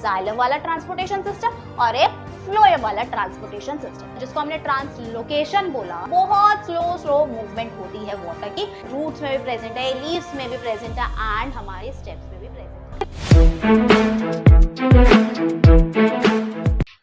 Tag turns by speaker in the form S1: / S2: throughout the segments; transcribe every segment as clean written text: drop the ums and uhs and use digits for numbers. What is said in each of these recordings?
S1: Xylem वाला transportation system और एक फ्लोएम वाला ट्रांसपोर्टेशन सिस्टम, जिसको हमने ट्रांसलोकेशन बोला। बहुत स्लो मूवमेंट होती है वाटर की, रूट्स में भी प्रेजेंट है, लीव्स में भी प्रेजेंट है एंड हमारे स्टेम्स में भी प्रेजेंट है।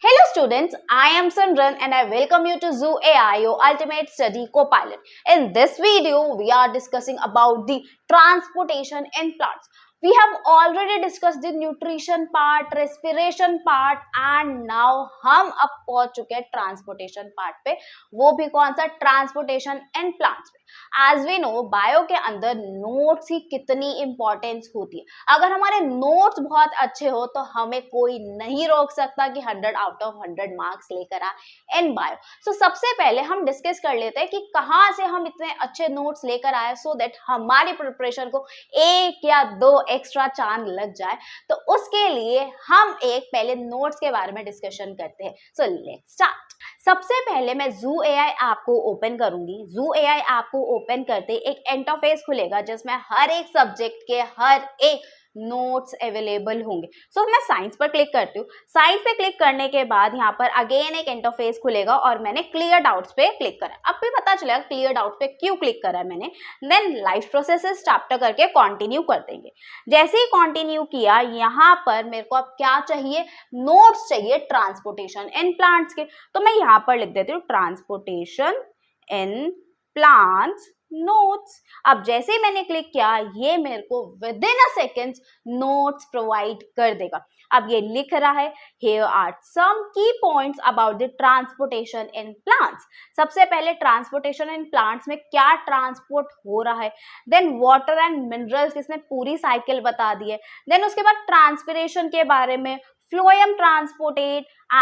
S1: Hello students, I am Simran and I welcome you to Zoo AI, your ultimate study co-pilot. In this video, we are discussing about the transportation in plants. We have already discussed the nutrition part, respiration part and now हम अब पहुंच चुके हैं transportation part पे, वो भी कौन सा transportation in plants पे। As we know, बायो के अंदर नोट्स की कितनी इंपॉर्टेंस होती है। अगर हमारे नोट्स बहुत अच्छे हो तो हमें कोई नहीं रोक सकता कि 100 आउट ऑफ 100 मार्क्स लेकर आ इन बायो। सो सबसे पहले हम डिस्कस कर लेते हैं कि कहाँ से हम इतने अच्छे नोट्स लेकर आए सो दैट हमारी प्रिपरेशन को 1 या 2 एक्स्ट्रा चांद लग जाए। तो उसके लिए हम एक पहले नोट्स के बारे में डिस्कशन करते हैं। So let's start. सबसे पहले मैं ज़ू एआई ऐप को ओपन करूंगी। ज़ू एआई ऐप को ओपन करते एक इंटरफेस खुलेगा जिसमें हर एक सब्जेक्ट के हर एक नोट्स अवेलेबल होंगे। सो मैं साइंस पर क्लिक करती हूँ। साइंस पे क्लिक करने के बाद यहाँ पर अगेन एक इंटरफेस खुलेगा और मैंने क्लियर डाउट्स पे क्लिक करा। अब भी पता चलेगा क्लियर डाउट पे क्यों क्लिक करा है मैंने। देन लाइफ प्रोसेसेस चैप्टर करके कंटिन्यू कर देंगे। जैसे ही कंटिन्यू किया, यहाँ पर मेरे को अब क्या चाहिए, नोट्स चाहिए ट्रांसपोर्टेशन इन प्लांट्स के। तो मैं यहाँ पर लिख देती हूँ ट्रांसपोर्टेशन इन प्लांट्स नोट्स। अब जैसे ही मैंने क्लिक किया, ये मेरे को with in a second notes provide कर देगा। अब ये लिख रहा है here are some key points about the transportation in plants। सबसे पहले ट्रांसपोर्टेशन इन प्लांट्स में क्या ट्रांसपोर्ट हो रहा है, देन वाटर एंड मिनरल्स इसने पूरी साइकिल बता दी है। देन उसके बाद ट्रांसपिरेशन के बारे में, phloem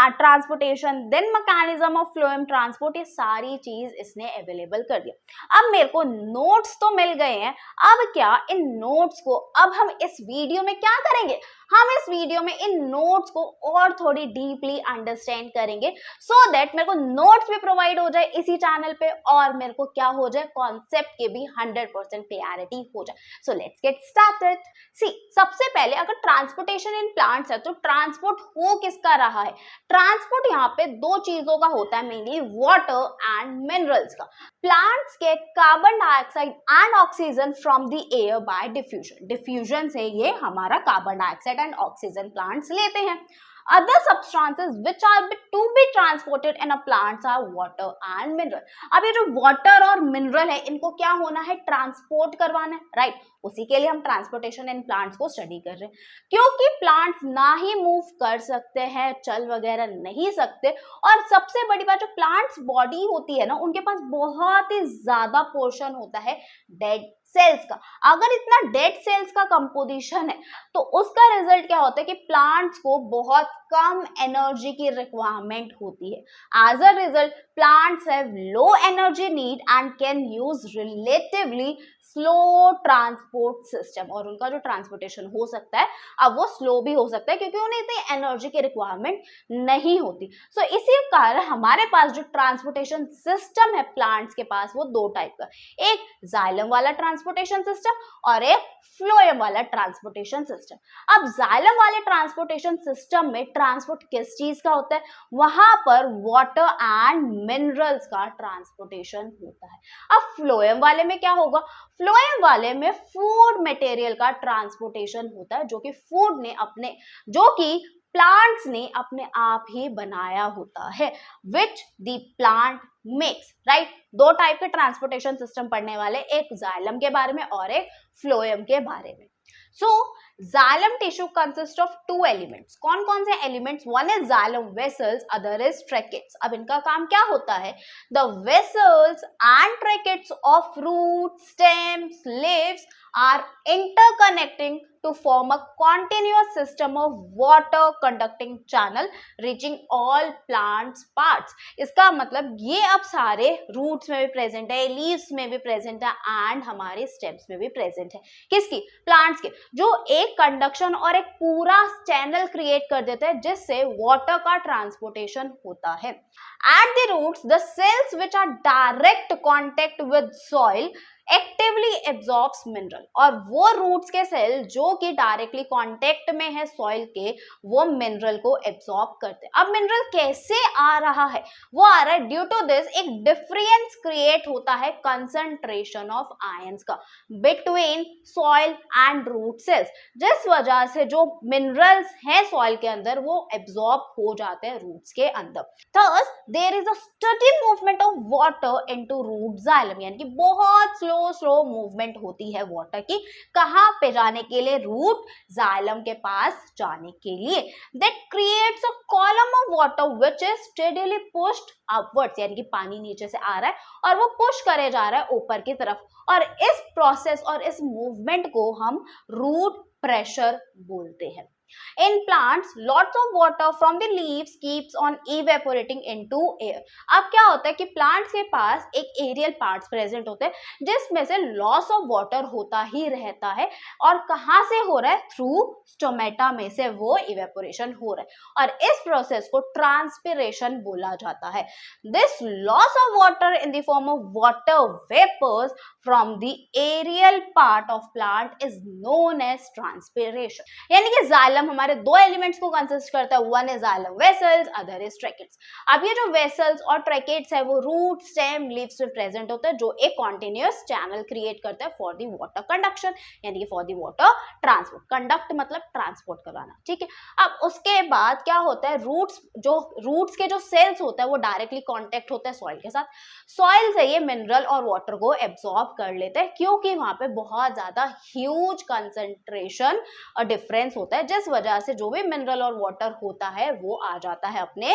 S1: transportation, then mechanism of phloem transport, ये सारी चीज इसने अवेलेबल कर दिया। अब मेरे को नोट्स तो मिल गए हैं। अब क्या इन नोट्स को अब हम इस वीडियो में क्या करेंगे, हम इस वीडियो में इन नोट्स को और थोड़ी डीपली अंडरस्टैंड करेंगे सो दैट मेरे को नोट्स भी प्रोवाइड हो जाए इसी चैनल पे और मेरे को क्या हो जाए, कॉन्सेप्ट के भी 100% क्लैरिटी हो जाए। So let's get started. See, सबसे पहले अगर ट्रांसपोर्टेशन इन प्लांट्स है तो ट्रांसपोर्ट हो किसका रहा है। ट्रांसपोर्ट यहाँ पे 2 चीजों का होता है, मेनली वाटर एंड मिनरल्स का। प्लांट्स के carbon dioxide and oxygen from the air by diffusion. Diffusion से ये हमारा carbon dioxide and oxygen plants लेते हैं। Other substances which are to be transported in a plants are water and mineral। अब ये जो वाटर और मिनरल है इनको क्या होना है, ट्रांसपोर्ट करवाना है, राइट। उसी के लिए हम ट्रांसपोर्टेशन इन प्लांट्स को स्टडी कर रहे हैं, क्योंकि प्लांट्स ना ही मूव कर सकते हैं, चल वगैरह नहीं सकते। और सबसे बड़ी बात, जो प्लांट्स बॉडी होती है ना, उनके पास बहुत ही ज्यादा पोर्शन होता है डेड सेल्स का। अगर इतना डेड सेल्स का कंपोजिशन है तो उसका रिजल्ट क्या होता है कि प्लांट्स को बहुत कम एनर्जी की रिक्वायरमेंट होती है। As a result plants have low energy need and can use relatively slow transport system. और उनका जो ट्रांसपोर्टेशन हो सकता है अब वो स्लो भी हो सकता है क्योंकि उन्हें इतनी एनर्जी की रिक्वायरमेंट नहीं होती। सो इसी कारण हमारे पास जो ट्रांसपोर्टेशन सिस्टम है प्लांट्स के पास, वो 2 टाइप का, एक जाइलम वाला ट्रांसपोर्टेशन सिस्टम और एक फ्लोएम वाला ट्रांसपोर्टेशन सिस्टम। अब जाइलम वाले ट्रांसपोर्टेशन सिस्टम में ट्रांसपोर्ट किस चीज का होता है, वहां पर वाटर एंड मिनरल्स का ट्रांसपोर्टेशन होता है। अब फ्लोएम वाले में क्या होगा, फ्लोएम वाले में फूड मटेरियल का ट्रांसपोर्टेशन होता है, जो कि प्लांट्स ने अपने आप ही बनाया होता है, which the plant makes, right. 2 type के ट्रांसपोर्टेशन सिस्टम पढ़ने वाले, एक जाइलम के बारे में और एक फ्लोएम के बारे में। So xylem tissue consist of 2 elements. कौन कौन से elements, one is xylem vessels, other is tracheids. अब इनका काम क्या होता है, the vessels and tracheids of root, stems, leaves are interconnecting to form a continuous system of water conducting channel reaching all plants parts। इसका मतलब ये अब सारे रूट्स में भी प्रेजेंट है, लीव्स में भी प्रेजेंट है एंड हमारे स्टेम्स में भी प्रेजेंट है। किसकी, प्लांट्स के, जो एक कंडक्शन और एक पूरा चैनल क्रिएट कर देते हैं जिससे वाटर का ट्रांसपोर्टेशन होता है। At the roots, the cells which are direct contact with soil actively absorbs mineral, और वो रूट्स के सेल जो कि डायरेक्टली कांटेक्ट में है सॉइल के, वो मिनरल को एब्जॉर्ब करते हैं। अब मिनरल कैसे आ रहा है? वो आ रहा है ड्यू टू दिस, एक डिफरेंस क्रिएट होता है कंसंट्रेशन ऑफ आयंस का between soil and root cells, जिस वजह से जो मिनरल्स हैं सॉइल के अंदर वो एब्जॉर्ब हो जाते हैं रूट्स के अंदर। Thus there is a steady movement of water into root xylem, यानी कि बहुत स्लो मूवमेंट होती है वाटर की, कहां पे जाने के लिए? रूट जाइलम के पास जाने के लिए। That creates a column of water which is steadily pushed upwards, यानी कि पानी नीचे से आ रहा है और वो पुश करे जा रहा है ऊपर की तरफ, और इस प्रोसेस और इस मूवमेंट को हम रूट प्रेशर बोलते हैं। In plants, lots of water from the leaves keeps on evaporating into air. अब क्या होता है कि प्लांट्स के पास एक एरियल पार्ट्स प्रेजेंट होते हैं जिसमें से लॉस ऑफ वाटर होता ही रहता है, और कहाँ से हो रहा है? थ्रू स्टोमेटा में से वो इवेपोरेशन हो रहा है, और इस प्रोसेस को ट्रांसपिरेशन बोला जाता है। This loss of water in the form of water vapours from the aerial part of plant is known as transpiration. यानी कि जाइलम हमारे दो एलिमेंट्स को कंसिस्ट करता है, one is xylem vessels, other is tracheids. अब ये जो वेसल्स और ट्रैकेट्स है वो रूट, स्टेम, लीव्स में प्रेजेंट होता है, जो एक कॉन्टिन्यूअस चैनल क्रिएट करता है फॉर द वाटर कंडक्शन, यानी कि for the water transport. Conduct मतलब ट्रांसपोर्ट करवाना, ठीक है। अब उसके बाद क्या होता है? रूट्स के जो सेल्स होता है वो डायरेक्टली कॉन्टेक्ट होता है सॉइल के साथ, सॉइल से ये मिनरल और वाटर को एब्सॉर्ब कर लेते हैं, क्योंकि वहां पे बहुत ज्यादा ह्यूज कंसंट्रेशन और डिफरेंस होता है, जिस वजह से जो भी मिनरल और वाटर होता है वो आ जाता है अपने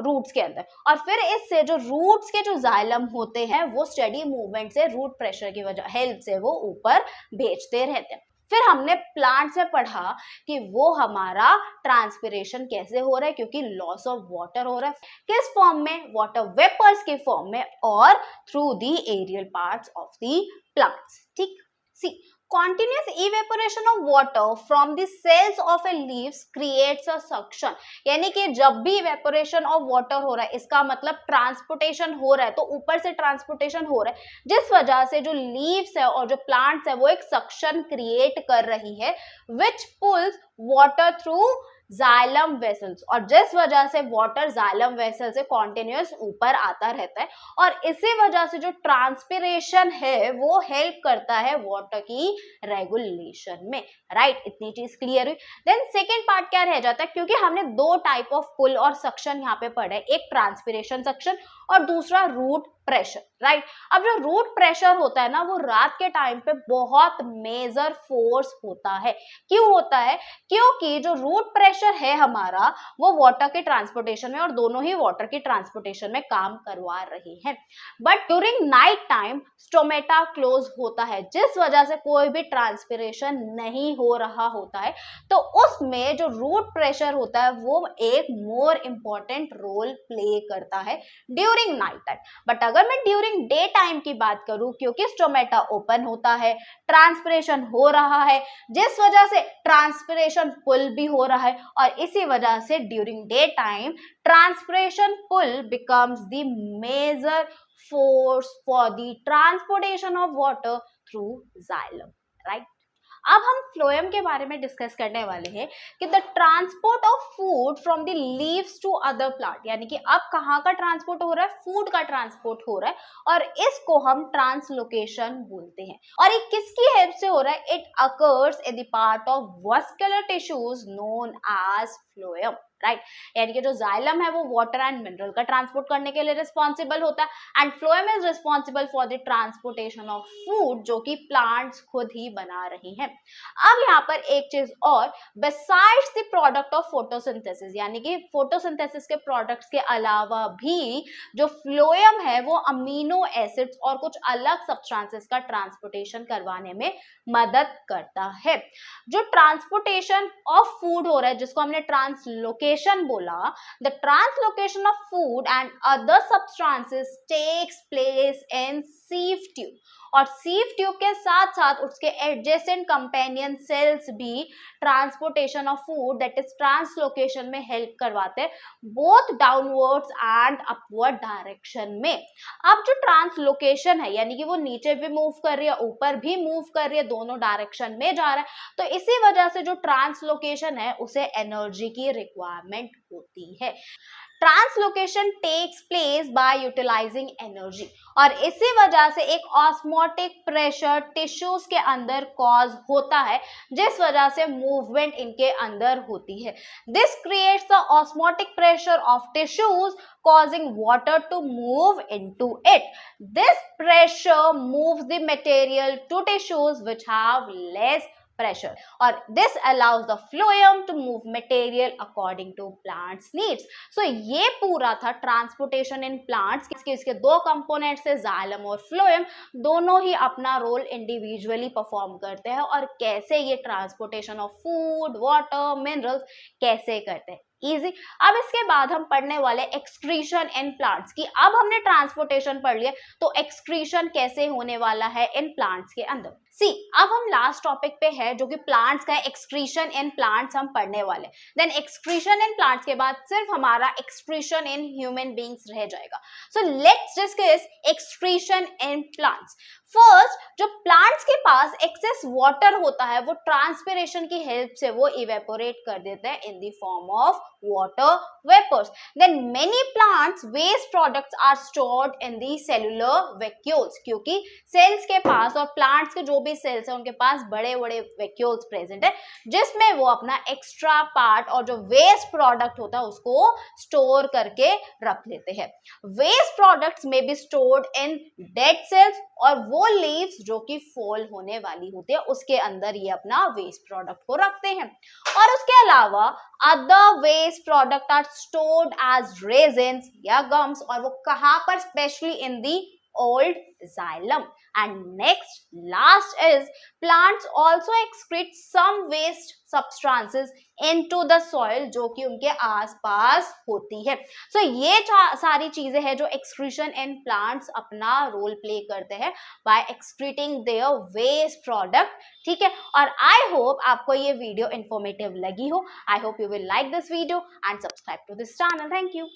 S1: रूट्स के अंदर, और फिर इससे जो रूट्स के जो जाइलम होते हैं वो स्टेडी मूवमेंट से, रूट प्रेशर की वजह हेल्प से वो ऊपर भेजते रहते हैं। फिर हमने प्लांट्स में पढ़ा कि वो हमारा ट्रांसपिरेशन कैसे हो रहा है, क्योंकि लॉस ऑफ वाटर हो रहा है, किस फॉर्म में? वाटर वेपर्स के फॉर्म में, और through the aerial parts of the plants, ठीक। See continuous evaporation of water from the cells of a leaves creates a suction, यानी कि जब भी evaporation of water हो रहा है इसका मतलब ट्रांसपोर्टेशन हो रहा है, तो ऊपर से ट्रांसपोर्टेशन हो रहा है, जिस वजह से जो लीव्स है और जो प्लांट्स है वो एक सक्शन क्रिएट कर रही है which pulls water through xylem vessels, और जिस वजह से वाटर जाइलम वेसल से कॉन्टिन्यूअस ऊपर आता रहता है, और इसी वजह से जो ट्रांसपिरेशन है वो हेल्प करता है वाटर की रेगुलेशन में, राइट। इतनी चीज क्लियर हुई। देन सेकेंड पार्ट क्या रह जाता है, क्योंकि हमने दो टाइप ऑफ पुल और सक्शन यहाँ पे पढ़े, एक ट्रांसपिरेशन सक्शन और दूसरा रूट प्रेशर, राइट। अब जो रूट प्रेशर होता है ना, वो रात के टाइम पे बहुत मेजर फोर्स होता है। क्यों होता है? क्योंकि जो रूट प्रेशर है हमारा वो वाटर के ट्रांसपोर्टेशन में, और दोनों ही वाटर की ट्रांसपोर्टेशन में काम करवा रहे हैं। But during night time stomata close होता है, जिस वजह से कोई भी ट्रांसपिरेशन नहीं हो रहा होता है, तो उसमें जो रूट प्रेशर होता है वो एक मोर इंपॉर्टेंट रोल प्ले करता है ड्यूरिंग नाइट टाइम। बट अगर मैं ड्यूरिंग डे टाइम की बात करूं, क्योंकि स्टोमेटा ओपन होता है, ट्रांसपिरेशन हो रहा है, जिस वजह से ट्रांसपिरेशन पुल भी हो रहा है, और इसी वजह से during day time transpiration pull becomes the major force for the transportation of water through xylem, right? अब हम फ्लोएम के बारे में डिस्कस करने वाले हैं कि the transport of food from the leaves to other plant, यानी कि अब कहाँ का ट्रांसपोर्ट हो रहा है? फूड का ट्रांसपोर्ट हो रहा है, और इसको हम ट्रांसलोकेशन बोलते हैं। और ये किसकी हेल्प से हो रहा है? It occurs in the part of vascular tissues known as phloem, right. यानी कि जो जाइलम है वो वाटर एंड मिनरल का ट्रांसपोर्ट करने के लिए रिस्पॉन्सिबल होता है, and phloem is responsible for the transportation of food, जो कि प्लांट्स खुद ही बना रही हैं। अब यहाँ पर एक चीज और, besides the product of photosynthesis, यानी कि फोटोसिंथेसिस के प्रोडक्ट्स के अलावा भी जो फ्लोएम है वो अमीनो एसिड्स और कुछ अलग सब्सटेंसेस का ट्रांसपोर्टेशन करवाने में मदद करता है। जो ट्रांसपोर्टेशन ऑफ फूड हो रहा है, जिसको हमने ट्रांसलोकेशन ट्रांसलोकेशन बोला, the translocation of food and other substances takes place in sieve tube, और सीव ट्यूब के साथ साथ उसके एडजेसेंट कंपेनियन सेल्स भी transportation of food that is translocation में हेल्प करवाते हैं, both downwards and upward direction में। अब जो ट्रांसलोकेशन है यानी कि वो नीचे भी मूव कर रही है, ऊपर भी मूव कर रही है, दोनों डायरेक्शन में जा रहा है, तो इसी वजह से जो ट्रांसलोकेशन है उसे एनर्जी की रिक्वायरमेंट होती है। Translocation takes place by utilising energy, और इसी वजह से एक ऑस्मोटिक प्रेशर टिश्यूज के अंदर कॉज होता है, जिस वजह से मूवमेंट इनके अंदर होती है। This creates the osmotic pressure of tissues causing water to move into it. This pressure moves the material to tissues which have less pressure, और this allows the phloem to move material according to plants needs. So ये पूरा था transportation in plants. इसके दो components है, xylem और phloem, दोनों ही अपना रोल इंडिविजुअली परफॉर्म करते हैं, और कैसे ये transportation of food, water, minerals कैसे करते हैं, इजी। अब इसके बाद हम पढ़ने वाले एक्सक्रीशन इन प्लांट्स की। अब हमने ट्रांसपोर्टेशन पढ़ लिया, तो एक्सक्रीशन कैसे होने वाला है इन प्लांट्स के अंदर। सी, अब हम लास्ट टॉपिक पे है जो कि प्लांट्स का एक्सक्रीशन इन प्लांट्स हम पढ़ने वाले। देन एक्सक्रीशन इन प्लांट्स के बाद सिर्फ हमारा एक्सक्रीशन इन ह्यूमन बींग्स रह जाएगा। So let's discuss excretion in plants. First, जो प्लांट्स के पास एक्सेस वाटर होता है वो ट्रांसपिरेशन की हेल्प से वो इवेपोरेट कर देते हैं इन the form of water vapors. Then many plants waste products are stored in the cellular vacuoles, क्योंकि सेल्स के पास और प्लांट्स के जो भी सेल्स है उनके पास बड़े बड़े वैक्यूल्स प्रेजेंट है, जिसमें वो अपना एक्स्ट्रा पार्ट और जो वेस्ट प्रोडक्ट होता है उसको स्टोर करके रख लेते हैं। वेस्ट प्रोडक्ट्स में be stored in dead cells, और वो लीव्स जो कि फॉल होने वाली होती है उसके अंदर ये अपना वेस्ट प्रोडक्ट को रखते हैं। और उसके अलावा other waste product are stored as resins या गम्स, और वो कहां पर, specially in the old xylem. And next, last is plants also excrete some waste substances into the soil जो कि उनके आसपास होती है। So ये सारी चीजें हैं जो excretion in plants अपना रोल प्ले करते हैं by excreting their waste product, ठीक है। और I hope आपको ये वीडियो informative लगी हो। I hope you will like this video and subscribe to this channel. Thank you.